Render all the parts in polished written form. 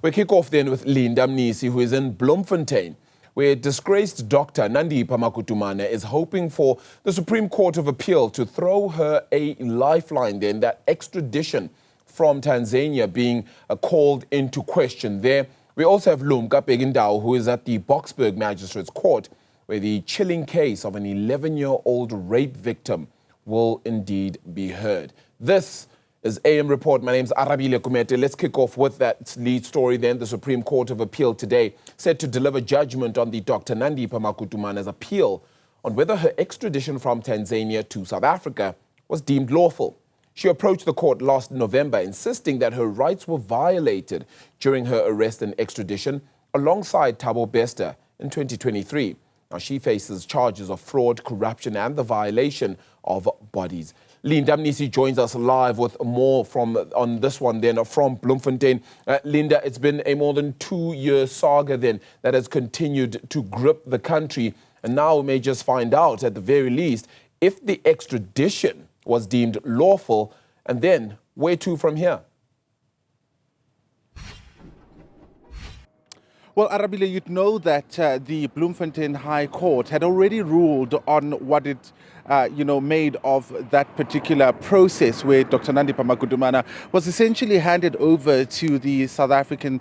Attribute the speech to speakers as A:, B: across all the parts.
A: We kick off then with Mnisi, who is in Bloemfontein, where disgraced Dr Nandipha Magudumana is hoping for the Supreme Court of Appeal to throw her a lifeline then, that extradition from Tanzania being called into question there. We also have Lumka Begindao, who is at the Boksburg Magistrates Court, where the chilling case of an 11-year-old rape victim will indeed be heard. This is AM Report. My name is Arabile Kumete. Let's kick off with that lead story then. The Supreme Court of Appeal today set to deliver judgment on the Dr Nandipha Magudumana's appeal on whether her extradition from Tanzania to South Africa was deemed lawful. She approached the court last November, insisting that her rights were violated during her arrest and extradition alongside Thabo Bester in 2023. Now, she faces charges of fraud, corruption, and the violation of bodies. Linda Mnisi joins us live with more on this one then from Bloemfontein. Linda, it's been a more than 2-year saga then that has continued to grip the country. And now we may just find out, at the very least, if the extradition was deemed lawful, and then where to from here?
B: Well, Arabile, you'd know that the Bloemfontein High Court had already ruled on what it made of that particular process where Dr Nandipha Magudumana was essentially handed over to the South African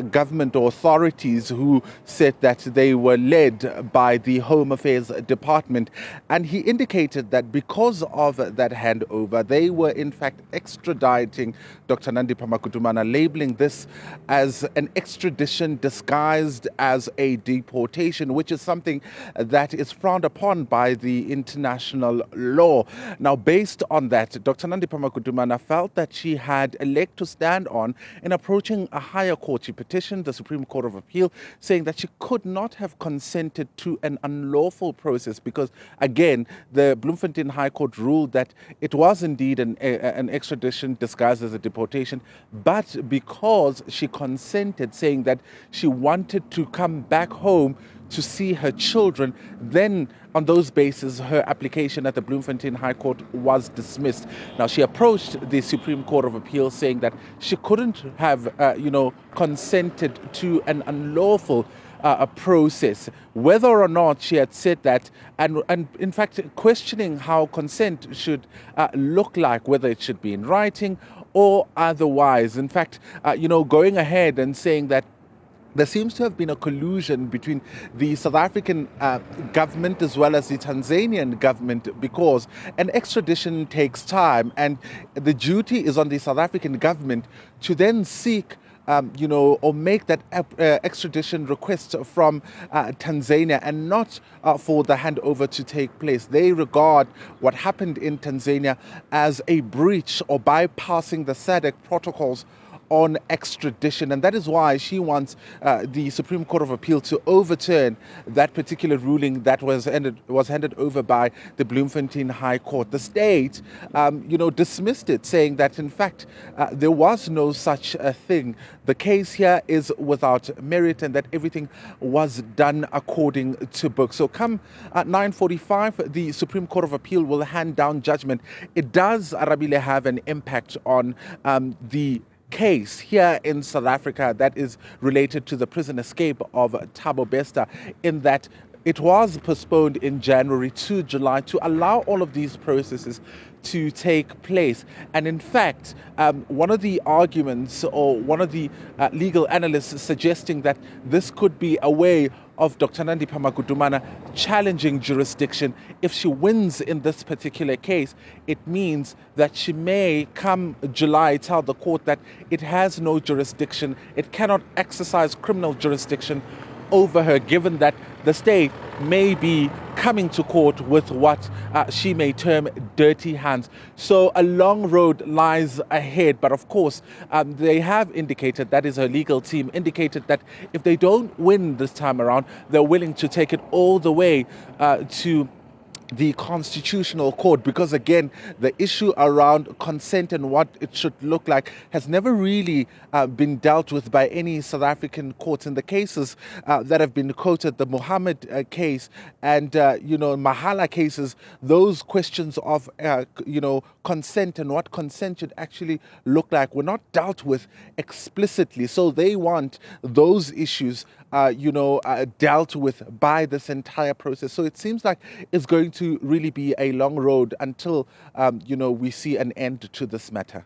B: government or authorities, who said that they were led by the Home Affairs Department. And he indicated that because of that handover, they were in fact extraditing Dr Nandipha Magudumana, labeling this as an extradition disguised as a deportation, which is something that is frowned upon by the international law. Now, based on that, Dr Nandipha Magudumana felt that she had a leg to stand on in approaching a higher court. She petitioned the Supreme Court of Appeal, saying that she could not have consented to an unlawful process because, again, the Bloemfontein High Court ruled that it was indeed an extradition disguised as a deportation, but because she consented, saying that she wanted to come back home to see her children, then on those bases her application at the Bloemfontein High Court was dismissed. Now, she approached the Supreme Court of Appeal, saying that she couldn't have consented to an unlawful a process, whether or not she had said that, and in fact questioning how consent should look like, whether it should be in writing or otherwise. In fact, going ahead and saying that there seems to have been a collusion between the South African government as well as the Tanzanian government, because an extradition takes time, and the duty is on the South African government to then seek or make that extradition request from Tanzania, and not for the handover to take place. They regard what happened in Tanzania as a breach or bypassing the SADC protocols on extradition, and that is why she wants the Supreme Court of Appeal to overturn that particular ruling that was handed over by the Bloemfontein High Court. The state, dismissed it, saying that in fact there was no such a thing. The case here is without merit, and that everything was done according to book. So come at 9:45, the Supreme Court of Appeal will hand down judgment. It does, Arabile, have an impact on the case here in South Africa that is related to the prison escape of Thabo Bester, in that it was postponed in January to July to allow all of these processes to take place. And in fact, one of the arguments, or one of the legal analysts suggesting that this could be a way of Dr Nandipha Magudumana challenging jurisdiction. If she wins in this particular case, it means that she may, come July, tell the court that it has no jurisdiction, it cannot exercise criminal jurisdiction over her, given that the state may be coming to court with what she may term dirty hands. So a long road lies ahead, but of course they have indicated, that is her legal team, indicated that if they don't win this time around, they're willing to take it all the way to the Constitutional Court, because again, the issue around consent and what it should look like has never really been dealt with by any South African courts. In the cases that have been quoted, the Mohammed case and Mahala cases, those questions of consent and what consent should actually look like were not dealt with explicitly. So they want those issues dealt with by this entire process. So it seems like it's going to really be a long road until we see an end to this matter.